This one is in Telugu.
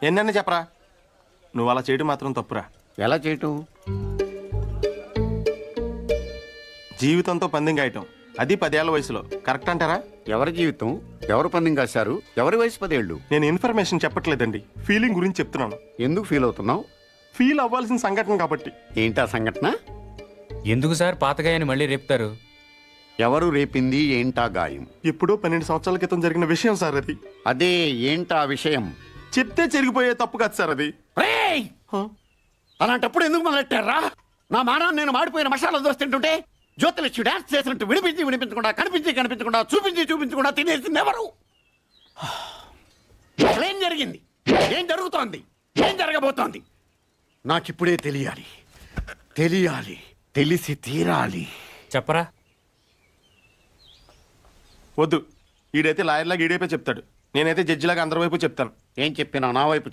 ఎన్నన్నా చెప్పరా, నువ్వు అలా చేయడం మాత్రం తప్పురా. ఎలా చేయటం? జీవితంతో పందెం కాయటం, అది 10 ఏళ్ల వయసులో, కరెక్ట్ అంటారా? ఎవరి జీవితం, ఎవరు పందెం కాశారు, ఎవరి వయసు 10 ఏళ్ళు? నేను ఇన్ఫర్మేషన్ చెప్పట్లేదండి, ఫీలింగ్ గురించి చెప్తున్నాను. ఎందుకు ఫీల్ అవుతున్నావు? ఫీల్ అవ్వాల్సిన సంఘటన కాబట్టి. ఏంటా సంఘటన? ఎందుకు సార్ పాతగాయని మళ్ళీ రేపుతారు? ఎవరు రేపింది, ఏంటా గాయం? ఎప్పుడో 12 సంవత్సరాల క్రితం జరిగిన విషయం సార్ అది. అదే ఏంటా విషయం? చెప్తే చెరిగిపోయే తప్పు కాదు సార్ అది. అలాంటప్పుడు ఎందుకు మొదలెట్టారా? నా మానాన్ని నేను మాడిపోయిన మసాలా దోశ తింటుంటే జ్యోతిలక్ష్మి డాన్స్ చేసినట్టు వినిపించకుండా కనిపించకుండా చూపించకుండా తినేసింది ఎవరు? ఏం జరిగింది, ఏం జరుగుతోంది, ఏం జరగబోతోంది నాకిప్పుడే తెలియాలి. తెలిసి తీరాలి. చెప్పరా? వద్దు, ఈడైతే లాయర్లాగా ఈడైపోయి చెప్తాడు, నేనైతే జడ్జిలాగా అందరి వైపు చెప్తాను. ఏం చెప్పినా నా వైపు